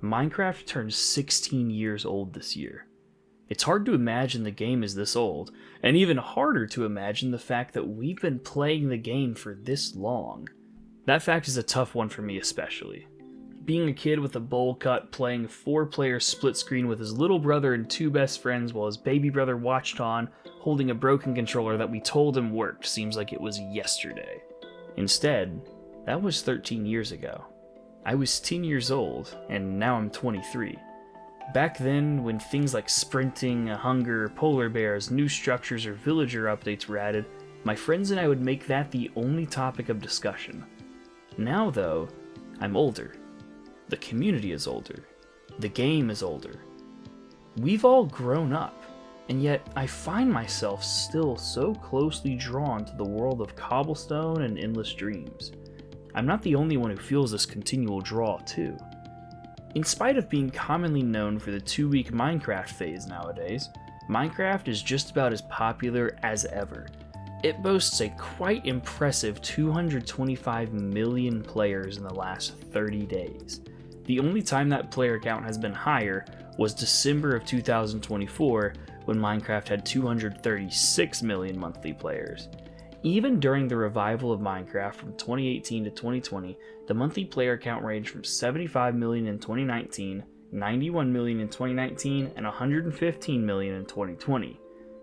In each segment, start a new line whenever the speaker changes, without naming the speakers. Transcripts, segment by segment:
Minecraft turns 16 years old this year. It's hard to imagine the game is this old, and even harder to imagine the fact that we've been playing the game for this long. That fact is a tough one for me especially. Being a kid with a bowl cut playing 4-player split screen with his little brother and 2 best friends while his baby brother watched on, holding a broken controller that we told him worked seems like it was yesterday. Instead, that was 13 years ago. I was 10 years old, and now I'm 23. Back then, when things like sprinting, hunger, polar bears, new structures, or villager updates were added, my friends and I would make that the only topic of discussion. Now, though, I'm older. The community is older. The game is older. We've all grown up, and yet I find myself still so closely drawn to the world of cobblestone and endless dreams. I'm not the only one who feels this continual draw, too. In spite of being commonly known for the 2-week Minecraft phase nowadays, Minecraft is just about as popular as ever. It boasts a quite impressive 225 million players in the last 30 days. The only time that player count has been higher was December of 2024, when Minecraft had 236 million monthly players. Even during the revival of Minecraft from 2018 to 2020, the monthly player count ranged from 75 million in 2019, 91 million in 2019, and 115 million in 2020.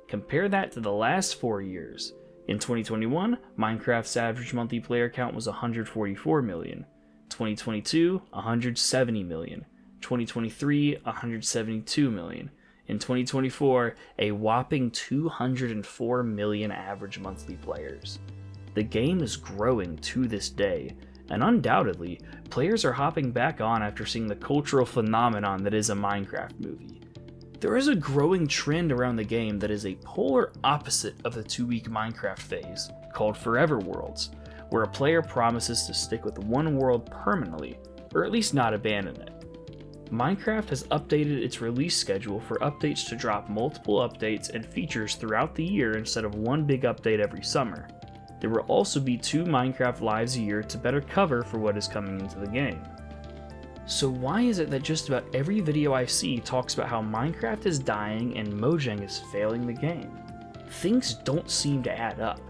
Compare that to the last 4 years. In 2021, Minecraft's average monthly player count was 144 million. 2022, 170 million. 2023, 172 million. In 2024, a whopping 204 million average monthly players. The game is growing to this day, and undoubtedly, players are hopping back on after seeing the cultural phenomenon that is a Minecraft movie. There is a growing trend around the game that is a polar opposite of the 2-week Minecraft phase, called Forever Worlds, where a player promises to stick with one world permanently, or at least not abandon it. Minecraft has updated its release schedule for updates to drop multiple updates and features throughout the year instead of one big update every summer. There will also be 2 Minecraft lives a year to better cover for what is coming into the game. So why is it that just about every video I see talks about how Minecraft is dying and Mojang is failing the game? Things don't seem to add up.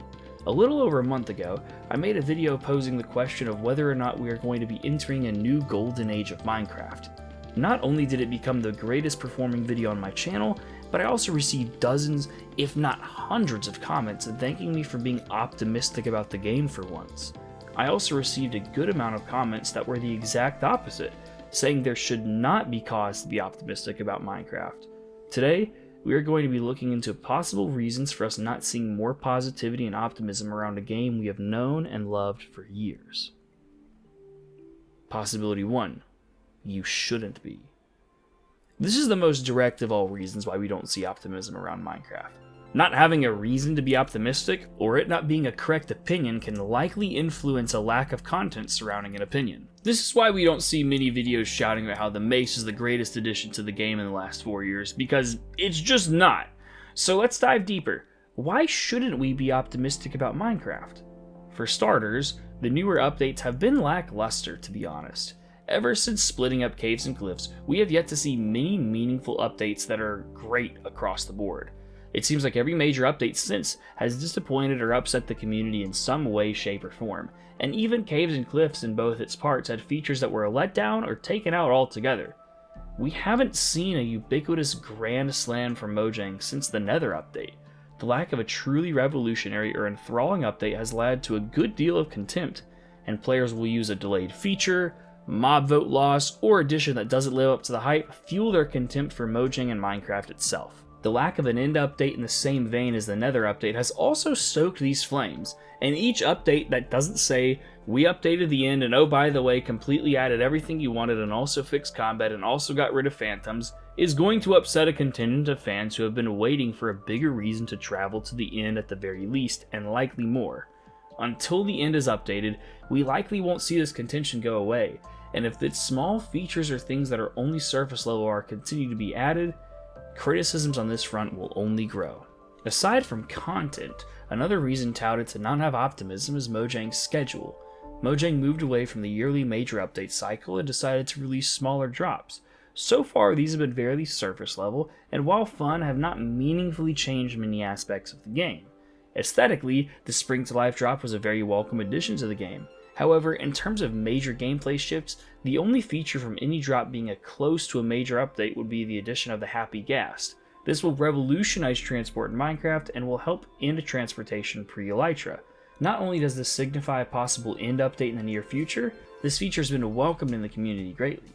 A little over a month ago, I made a video posing the question of whether or not we are going to be entering a new golden age of Minecraft. Not only did it become the greatest performing video on my channel, but I also received dozens, if not hundreds of comments thanking me for being optimistic about the game for once. I also received a good amount of comments that were the exact opposite, saying there should not be cause to be optimistic about Minecraft. Today, we are going to be looking into possible reasons for us not seeing more positivity and optimism around a game we have known and loved for years. Possibility 1. You shouldn't be. This is the most direct of all reasons why we don't see optimism around Minecraft. Not having a reason to be optimistic, or it not being a correct opinion, can likely influence a lack of content surrounding an opinion. This is why we don't see many videos shouting about how the mace is the greatest addition to the game in the last 4 years, because it's just not. So let's dive deeper. Why shouldn't we be optimistic about Minecraft? For starters, the newer updates have been lackluster, to be honest. Ever since splitting up caves and cliffs, we have yet to see many meaningful updates that are great across the board. It seems like every major update since has disappointed or upset the community in some way, shape, or form, and even Caves and Cliffs in both its parts had features that were let down or taken out altogether. We haven't seen a ubiquitous grand slam from Mojang since the Nether update. The lack of a truly revolutionary or enthralling update has led to a good deal of contempt, and players will use a delayed feature, mob vote loss, or addition that doesn't live up to the hype fuel their contempt for Mojang and Minecraft itself. The lack of an end update in the same vein as the Nether update has also stoked these flames, and each update that doesn't say, we updated the end and oh by the way completely added everything you wanted and also fixed combat and also got rid of phantoms, is going to upset a contingent of fans who have been waiting for a bigger reason to travel to the end at the very least, and likely more. Until the end is updated, we likely won't see this contention go away, and if its small features or things that are only surface level are continued to be added, criticisms on this front will only grow. Aside from content, another reason touted to not have optimism is Mojang's schedule. Mojang moved away from the yearly major update cycle and decided to release smaller drops. So far, these have been fairly surface level, and while fun, have not meaningfully changed many aspects of the game. Aesthetically, the Spring to Life drop was a very welcome addition to the game. However, in terms of major gameplay shifts, the only feature from any drop being close to a major update would be the addition of the Happy Ghast. This will revolutionize transport in Minecraft and will help end transportation pre-Elytra. Not only does this signify a possible end update in the near future, this feature has been welcomed in the community greatly.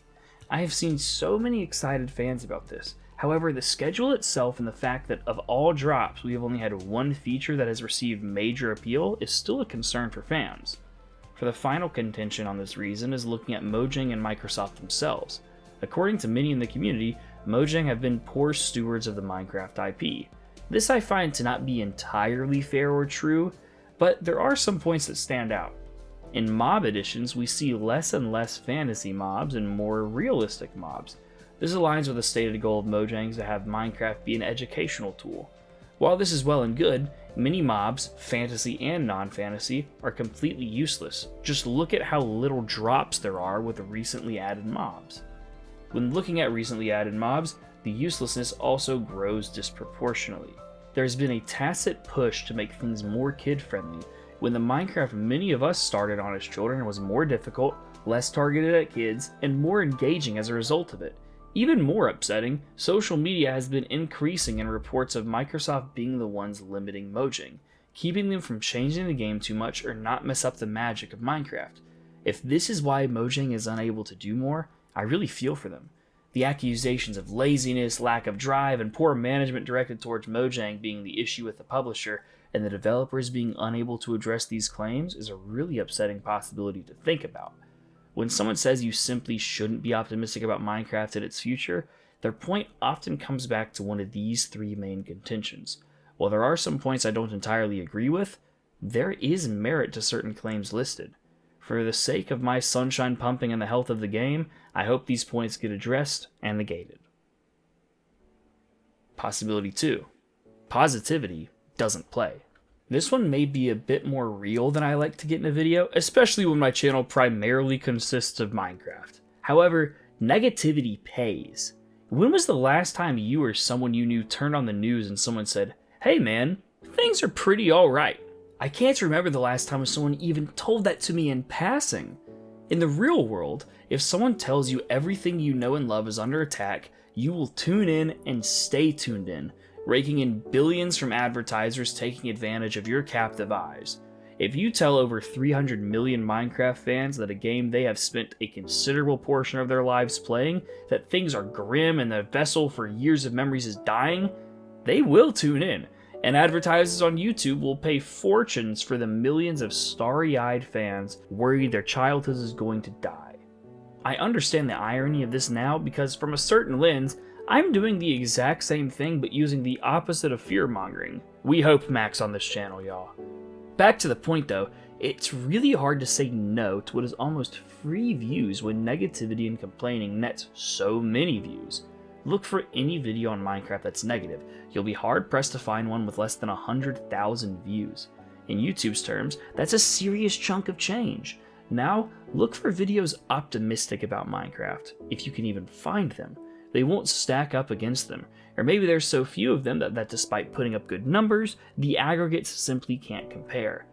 I have seen so many excited fans about this. However, the schedule itself and the fact that of all drops we have only had one feature that has received major appeal is still a concern for fans. For the final contention on this reason is looking at Mojang and Microsoft themselves. According to many in the community, Mojang have been poor stewards of the Minecraft IP. This I find to not be entirely fair or true, but there are some points that stand out. In mob editions, we see less and less fantasy mobs and more realistic mobs. This aligns with the stated goal of Mojang's to have Minecraft be an educational tool. While this is well and good, many mobs, fantasy and non-fantasy, are completely useless. Just look at how little drops there are with the recently added mobs. When looking at recently added mobs, the uselessness also grows disproportionately. There has been a tacit push to make things more kid-friendly, when the Minecraft many of us started on as children was more difficult, less targeted at kids, and more engaging as a result of it. Even more upsetting, social media has been increasing in reports of Microsoft being the ones limiting Mojang, keeping them from changing the game too much or not mess up the magic of Minecraft. If this is why Mojang is unable to do more, I really feel for them. The accusations of laziness, lack of drive, and poor management directed towards Mojang being the issue with the publisher, and the developers being unable to address these claims is a really upsetting possibility to think about. When someone says you simply shouldn't be optimistic about Minecraft and its future, their point often comes back to one of these three main contentions. While there are some points I don't entirely agree with, there is merit to certain claims listed. For the sake of my sunshine pumping and the health of the game, I hope these points get addressed and negated. Possibility 2. Positivity doesn't play. This one may be a bit more real than I like to get in a video, especially when my channel primarily consists of Minecraft. However, negativity pays. When was the last time you or someone you knew turned on the news and someone said, "Hey man, things are pretty alright"? I can't remember the last time someone even told that to me in passing. In the real world, if someone tells you everything you know and love is under attack, you will tune in and stay tuned in, raking in billions from advertisers taking advantage of your captive eyes. If you tell over 300 million Minecraft fans that a game they have spent a considerable portion of their lives playing, that things are grim and the vessel for years of memories is dying, they will tune in, and advertisers on YouTube will pay fortunes for the millions of starry-eyed fans worried their childhood is going to die. I understand the irony of this now because from a certain lens, I'm doing the exact same thing but using the opposite of fear-mongering. We hope Max on this channel, y'all. Back to the point though, it's really hard to say no to what is almost free views when negativity and complaining nets so many views. Look for any video on Minecraft that's negative. You'll be hard-pressed to find one with less than 100,000 views. In YouTube's terms, that's a serious chunk of change. Now, look for videos optimistic about Minecraft, if you can even find them. They won't stack up against them, or maybe there's so few of them that despite putting up good numbers, the aggregates simply can't compare.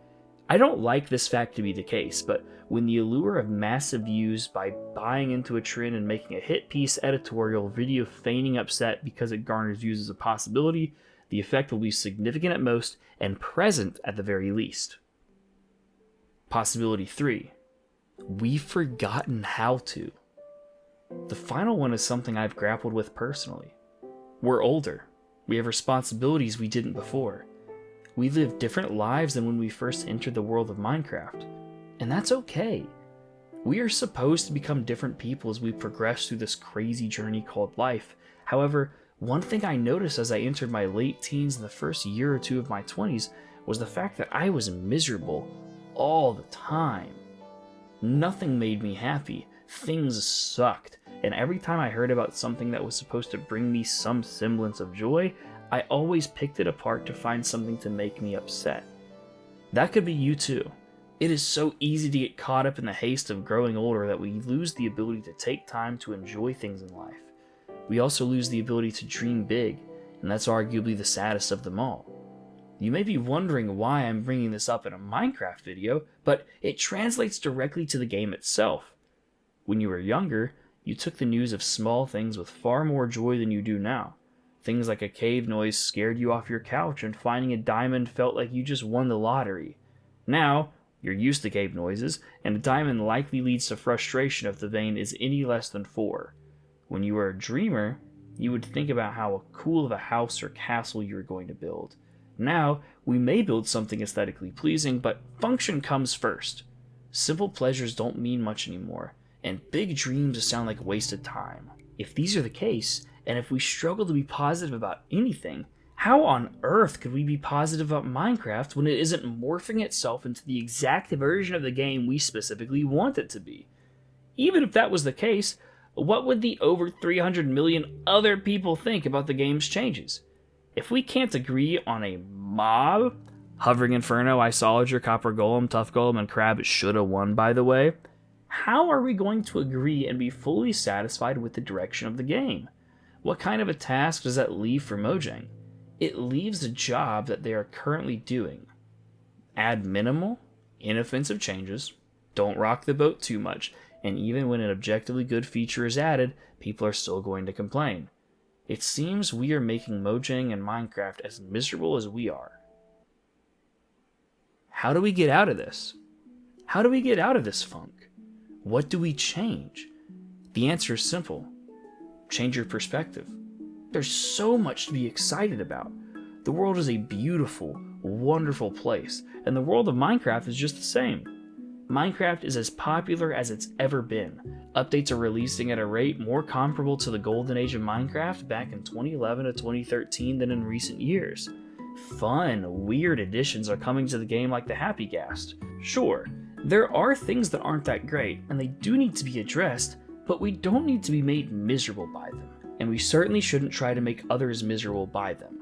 I don't like this fact to be the case, but when the allure of massive views by buying into a trend and making a hit piece editorial video feigning upset because it garners views as a possibility, the effect will be significant at most and present at the very least. Possibility 3. We've forgotten how to. The final one is something I've grappled with personally. We're older. We have responsibilities we didn't before. We live different lives than when we first entered the world of Minecraft. And that's okay. We are supposed to become different people as we progress through this crazy journey called life. However, one thing I noticed as I entered my late teens and the first year or two of my 20s was the fact that I was miserable all the time. Nothing made me happy. Things sucked. And every time I heard about something that was supposed to bring me some semblance of joy, I always picked it apart to find something to make me upset. That could be you too. It is so easy to get caught up in the haste of growing older that we lose the ability to take time to enjoy things in life. We also lose the ability to dream big, and that's arguably the saddest of them all. You may be wondering why I'm bringing this up in a Minecraft video, but it translates directly to the game itself. When you were younger, you took the news of small things with far more joy than you do now. Things like a cave noise scared you off your couch, and finding a diamond felt like you just won the lottery. Now, you're used to cave noises, and a diamond likely leads to frustration if the vein is any less than 4. When you were a dreamer, you would think about how cool of a house or castle you were going to build. Now, we may build something aesthetically pleasing, but function comes first. Simple pleasures don't mean much anymore, and big dreams sound like wasted time. If these are the case, and if we struggle to be positive about anything, how on earth could we be positive about Minecraft when it isn't morphing itself into the exact version of the game we specifically want it to be? Even if that was the case, what would the over 300 million other people think about the game's changes? If we can't agree on a mob, Hovering Inferno, Isolager, Copper Golem, Tough Golem, and Crab shoulda won, by the way, how are we going to agree and be fully satisfied with the direction of the game? What kind of a task does that leave for Mojang? It leaves a job that they are currently doing. Add minimal, inoffensive changes, don't rock the boat too much, and even when an objectively good feature is added, people are still going to complain. It seems we are making Mojang and Minecraft as miserable as we are. How do we get out of this? How do we get out of this funk? What do we change? The answer is simple. Change your perspective. There's so much to be excited about. The world is a beautiful, wonderful place, and the world of Minecraft is just the same. Minecraft is as popular as it's ever been. Updates are releasing at a rate more comparable to the golden age of Minecraft back in 2011 to 2013 than in recent years. Fun, weird additions are coming to the game like the Happy Ghast. Sure, there are things that aren't that great, and they do need to be addressed, but we don't need to be made miserable by them, and we certainly shouldn't try to make others miserable by them.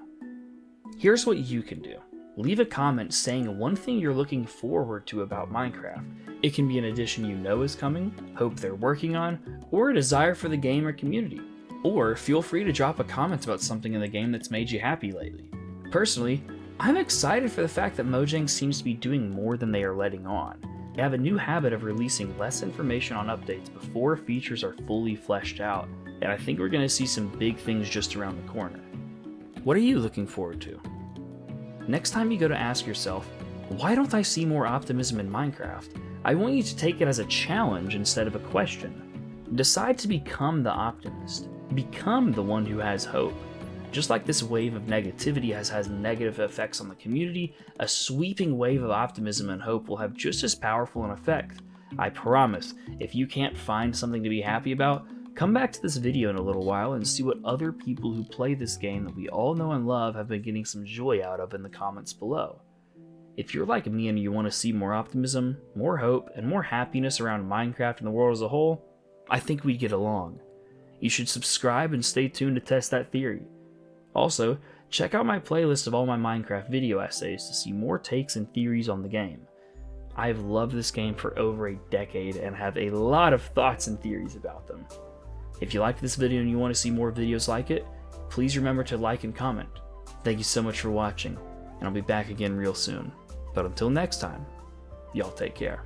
Here's what you can do. Leave a comment saying one thing you're looking forward to about Minecraft. It can be an addition you know is coming, hope they're working on, or a desire for the game or community. Or feel free to drop a comment about something in the game that's made you happy lately. Personally, I'm excited for the fact that Mojang seems to be doing more than they are letting on. They have a new habit of releasing less information on updates before features are fully fleshed out, and I think we're going to see some big things just around the corner. What are you looking forward to? Next time you go to ask yourself, why don't I see more optimism in Minecraft? I want you to take it as a challenge instead of a question. Decide to become the optimist. Become the one who has hope. Just like this wave of negativity has negative effects on the community, a sweeping wave of optimism and hope will have just as powerful an effect. I promise, if you can't find something to be happy about, come back to this video in a little while and see what other people who play this game that we all know and love have been getting some joy out of in the comments below. If you're like me and you want to see more optimism, more hope, and more happiness around Minecraft and the world as a whole, I think we'd get along. You should subscribe and stay tuned to test that theory. Also, check out my playlist of all my Minecraft video essays to see more takes and theories on the game. I've loved this game for over a decade and have a lot of thoughts and theories about them. If you liked this video and you want to see more videos like it, please remember to like and comment. Thank you so much for watching, and I'll be back again real soon. But until next time, y'all take care.